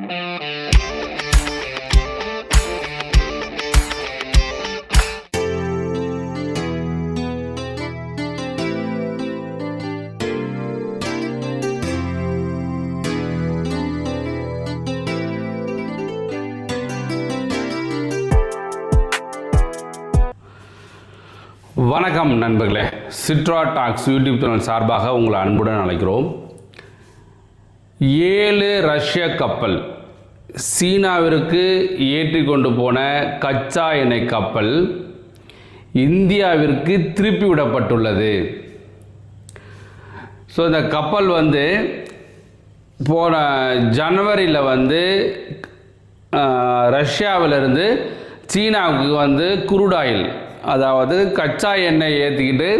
வணக்கம் நண்பர்களே, சிட்ரா tax YouTube channel சார்பாக உங்களை அன்புடன் அழைக்கிறோம். 7 ரஷ்ய கப்பல் சீனாவிற்கு ஏற்றி கொண்டு போன கச்சா எண்ணெய் கப்பல் இந்தியாவிற்கு திருப்பி விடப்பட்டுள்ளது. ஸோ இந்த கப்பல் போன ஜனவரியில் ரஷ்யாவிலிருந்து சீனாவுக்கு குரூட் ஆயில், அதாவது கச்சா எண்ணெய் ஏற்றிக்கிட்டு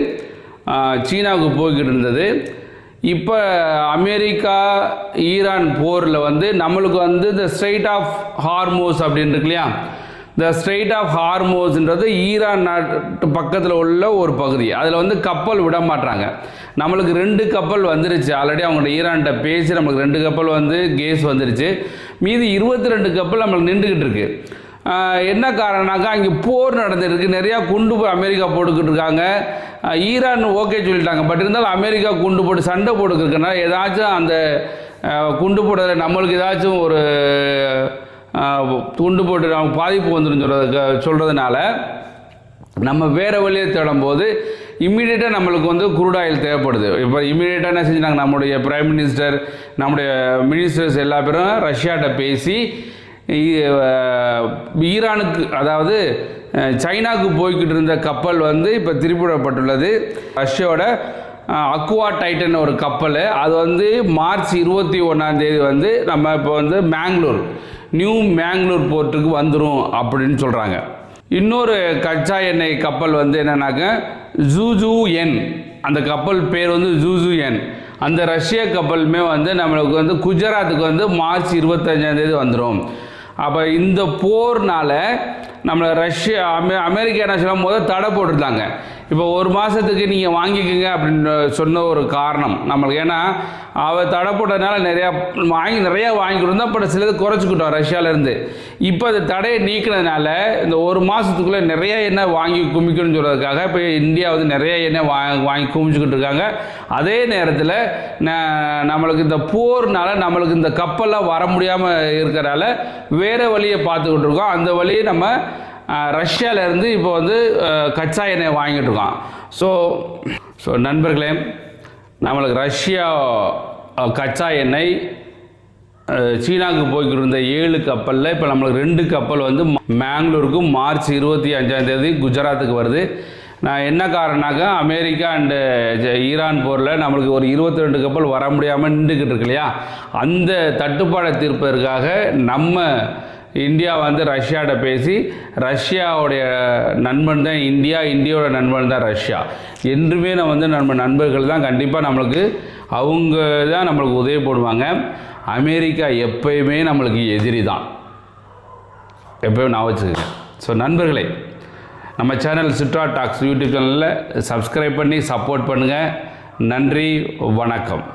சீனாவுக்கு போய்கிட்டு இருந்தது. இப்போ அமெரிக்கா ஈரான் போரில் நம்மளுக்கு இந்த ஸ்ட்ரெயிட் ஆஃப் ஹார்மோஸ் அப்படின்னு இருக்கு இல்லையா, இந்த ஸ்ட்ரெயிட் ஆஃப் ஹார்மோஸ்ன்றது ஈரான் நாட்டு பக்கத்தில் உள்ள ஒரு பகுதி. அதில் கப்பல் விட மாட்டாங்க. நம்மளுக்கு 2 கப்பல் வந்துருச்சு ஆல்ரெடி. அவங்கள்ட்ட ஈரான்கிட்ட பேசி நம்மளுக்கு 2 கப்பல் கேஸ் வந்துருச்சு. மீதி 22 கப்பல் நம்மளுக்கு நின்றுக்கிட்டு இருக்கு. என்ன காரணம்னாக்கா, அங்கே போர் நடந்துருக்கு, நிறையா குண்டு அமெரிக்கா போட்டுக்கிட்டு இருக்காங்க. ஈரான் ஓகே சொல்லிட்டாங்க. பட் இருந்தாலும் அமெரிக்கா குண்டு போட்டு சண்டை போட்டுக்கிருக்கனால ஏதாச்சும் அந்த குண்டு போடுறதுல நம்மளுக்கு ஏதாச்சும் ஒரு குண்டு போட்டு நமக்கு பாதிப்பு வந்துடும் சொல்கிறதுனால நம்ம வேறு வழியை தேடும்போது இம்மீடியட்டாக நம்மளுக்கு குரூட் ஆயில் தேவைப்படுது. இப்போ இம்மீடியட்டாக என்ன செஞ்சாங்க, நம்முடைய பிரைம் மினிஸ்டர், நம்முடைய மினிஸ்டர்ஸ் எல்லா பேரும் ரஷ்யாட்ட பேசி ஈரானுக்கு, அதாவது சைனாவுக்கு போய்கிட்டு இருந்த கப்பல் இப்போ திருப்பிவிடப்பட்டுள்ளது. ரஷ்யாவோட அக்வா டைட்டன் ஒரு கப்பல், அது மார்ச் 21 நம்ம இப்போ மேங்களூர், நியூ மேங்களூர் போர்ட்டுக்கு வந்துடும் அப்படின்னு சொல்கிறாங்க. இன்னொரு கச்சா எண்ணெய் கப்பல் என்னன்னாக்க ஜூஜூ என், அந்த கப்பல் பேர் ஜூஜூ என். அந்த ரஷ்ய கப்பலுமே நம்மளுக்கு குஜராத்துக்கு மார்ச் 25 வந்துடும். அப்போ இந்த போர்னால் நம்மளை அமெரிக்கா என்ன சொல்லும் போது தடை போட்டுருந்தாங்க. இப்போ 1 மாதத்துக்கு நீங்கள் வாங்கிக்கோங்க அப்படின்னு சொன்ன ஒரு காரணம் நம்மளுக்கு. ஏன்னா அவள் தடை போட்டதுனால நிறையா வாங்கிக்கிட்டு தான், இப்போ சிலது குறைச்சிக்கிட்டோம் ரஷ்யாவிலேருந்து. இப்போ அந்த தடையை நீக்கினதுனால இந்த 1 மாதத்துக்குள்ளே நிறைய எண்ணெய் வாங்கி குமிக்கணும்னு சொல்கிறதுக்காக இப்போ இந்தியா நிறைய எண்ணெய் வாங்கி குமிச்சிக்கிட்டு இருக்காங்க. அதே நேரத்தில் நம்மளுக்கு இந்த போர்னால நம்மளுக்கு இந்த கப்பல்லாம் வர முடியாமல் இருக்கிறனால வேறு வழியை பார்த்துக்கிட்டு இருக்கோம். அந்த வழியை நம்ம ரஷ்யாவிலேருந்து இப்போ கச்சா எண்ணெய் வாங்கிட்டு இருக்கோம். ஸோ நண்பர்களே, நம்மளுக்கு ரஷ்யா கச்சா எண்ணெய் சீனாவுக்கு போய்கிட்டு இருந்த 7 கப்பலில் இப்போ நம்மளுக்கு 2 கப்பல் மேங்களூருக்கு மார்ச் 25 குஜராத்துக்கு வருது. நான் என்ன காரணம்னாக்கா, அமெரிக்கா அண்டு ஈரான் போரில் நம்மளுக்கு ஒரு 22 கப்பல் வர முடியாமல் நின்றுக்கிட்டு இருக்கு இல்லையா, அந்த தட்டுப்பாடை தீர்ப்பதற்காக நம்ம இந்தியா ரஷ்யாட்ட பேசி, ரஷ்யாவுடைய நண்பன் தான் இந்தியா, இந்தியாவோட நண்பன் தான் ரஷ்யா. என்றுமே நம்ம நண்பர்கள் தான். கண்டிப்பாக நம்மளுக்கு அவங்க தான் நம்மளுக்கு உதவி போடுவாங்க. அமெரிக்கா எப்பயுமே நம்மளுக்கு எதிரி தான், எப்பயும் நான் வச்சுக்கிறேன். ஸோ நண்பர்களே, நம்ம சேனல் சிட்ரா டாக்ஸ் யூடியூப் சேனலில் சப்ஸ்கிரைப் பண்ணி சப்போர்ட் பண்ணுங்கள். நன்றி, வணக்கம்.